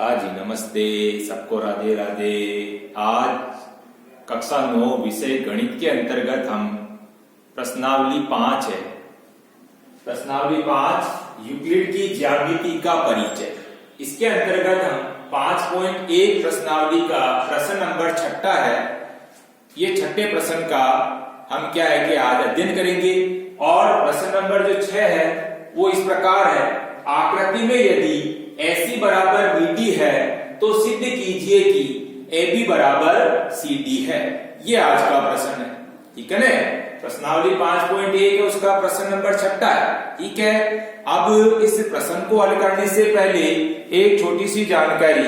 हाँ जी, नमस्ते सबको, राधे राधे। आज कक्षा 9 विषय गणित के अंतर्गत हम प्रश्नावली 5 है। प्रश्नावली 5 यूक्लिड की ज्यामिति का परिचय। इसके अंतर्गत हम 5.1 प्रश्नावली का प्रश्न नंबर 6 है। ये 6 प्रश्न का हम क्या है कि आज अध्ययन करेंगे। और प्रश्न नंबर जो 6 है वो इस प्रकार है, आकृति में यदि AC बराबर BD है तो सिद्ध कीजिए कि AB बराबर CD है। ये आज का प्रश्न है, ठीक है ना। प्रश्नावली 5.1 है, उसका प्रश्न नंबर 6 है, ठीक है। अब इस प्रश्न को हल करने से पहले एक छोटी सी जानकारी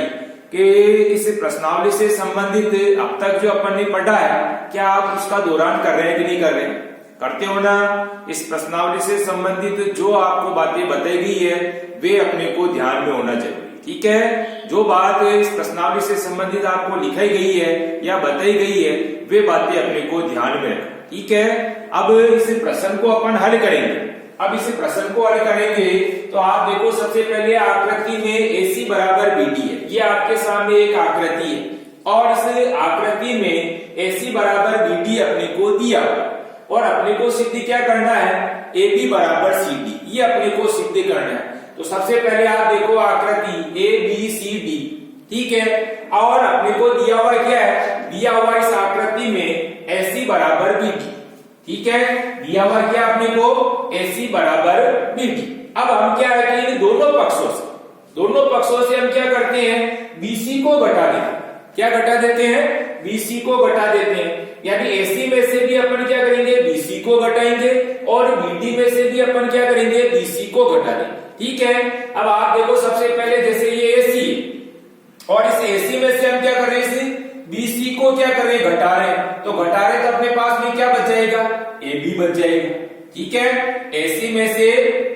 कि इस प्रश्नावली से संबंधित अब तक जो अपन ने पढ़ा है, क्या आप उसका दोहरान कर रहे हैं कि नहीं कर रहे हैं? करते हो ना। इस प्रश्नावली से संबंधित जो आपको बातें बताई गई है वे अपने को ध्यान में होना चाहिए, ठीक है। जो बात इस प्रश्नावली से संबंधित आपको लिखाई गई है या बताई गई है वे बातें अपने को ध्यान में रखें, ठीक है। अब इस प्रश्न को अपन हल करेंगे। अब इस प्रश्न को हल करेंगे तो आप देखो, सबसे पहले आकृति में AC बराबर BD है। ये आपके सामने एक आकृति है और इस आकृति में AC बराबर BD अपने को दिया और अपने को सिद्ध क्या करना है, AB बराबर CD, ये अपने को सिद्ध करना है। तो सबसे पहले आप देखो आकृति ABCD, ठीक है। और अपने को दिया हुआ क्या है, दिया हुआ इस आकृति में AC बराबर BD, ठीक है। दिया हुआ क्या अपने को, AC बराबर BD। अब हम क्या है कि इन दोनों पक्षों से हम क्या करते हैं, BC को घटा देते हैं। क्या घटा देते हैं, BC को घटा देते हैं। यानी AC में से भी अपन क्या करेंगे, BC को घटाएंगे और BD में से भी अपन क्या करेंगे, BC को घटा देंगे, ठीक है। अब आप देखो, सबसे पहले जैसे ये AC और इस AC में से हम क्या कर रहे हैं, इस BC को क्या कर रहे हैं, घटा रहे हैं। तो घटा रहे तो अपने पास में क्या बच जाएगा, AB बच जाएगा, ठीक है। AC में से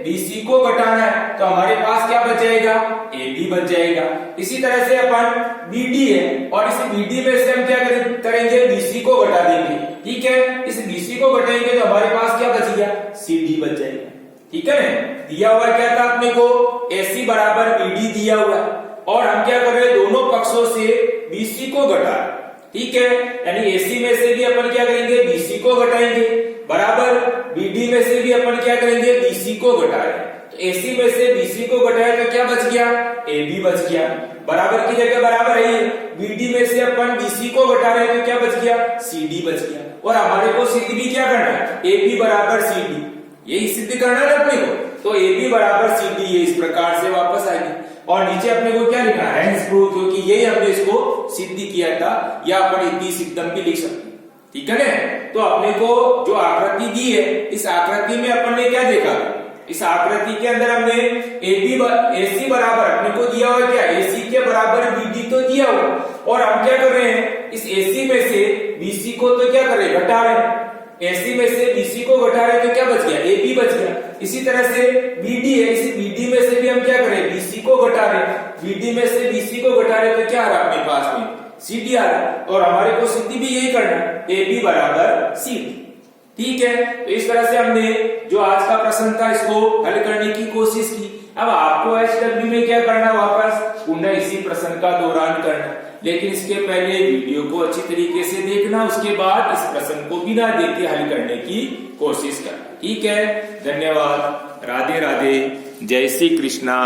BC को घटाना है तो हमारे पास क्या बच जाएगा, AB बच जाएगा। इसी तरह से अपन BD है और इस BD में से हम क्या करेंगे, BC को घटा देंगे, ठीक है। इस BC को घटाएंगे तो हमारे पास क्या बच गया, CD बच जाएगा, ठीक है ना। दिया हुआ क्या था अपने को, AC बराबर BD दिया हुआ और हम क्या कर रहे हैं, दोनों पक्षों से BC को घटा, ठीक है। यानी AC में से भी अपन क्या करेंगे, BC को घटाएंगे, बराबर BD में से भी अपन क्या करेंगे, BC को घटाएंगे। तो AC में से BC को घटाया तो क्या बच गया, AB बच गया। बराबर की जगह बराबर है, BD में से अपन BC को घटा रहे हैं तो क्या बच गया, CD बच गया। और हमारे को सिद्ध भी क्या करना है, AB बराबर CD, यही सिद्ध करना है अपने को। तो AB बराबर CD ये इस प्रकार से वापस आएगी और नीचे अपने को क्या लिखना है, हेंस प्रूव, क्योंकि यही हमने इसको सिद्ध किया था। या अपन इतनी सिद्धम भी लिख सकते, ठीक है ना। तो अपने को जो आकृति दी है, इस आकृति में अपन ने क्या देखा, इस आकृति के अंदर हमने AC बराबर अपने को दिया हुआ क्या, AC के बराबर BD तो दिया हुआ और हम क्या कर रहे हैं, इस AC में से BC को तो क्या कर रहे हैं, घटा रहे हैं। AC में से BC को घटा रहे तो क्या बच गया, AB बच गया। इसी तरह से BD है, इसी BD में से भी हम क्या करें, BC को घटा रहे, BD में से BC को घटा रहे तो क्या आ रहा अपने पास में, CD आ रहा। और हमारे को सिद्ध भी यही करना है, AB बराबर CD, ठीक है। तो इस तरह से हमने जो आज का प्रश्न था इसको हल करने की कोशिश की। अब आपको HW में क्या करना, वापस पुनः इसी प्रश्न का दोहरान करना। लेकिन इसके पहले वीडियो को अच्छी तरीके से देखना, उसके बाद इस प्रश्न को बिना देखे हल करने की कोशिश करना, ठीक है। धन्यवाद, राधे राधे, जय श्री कृष्णा।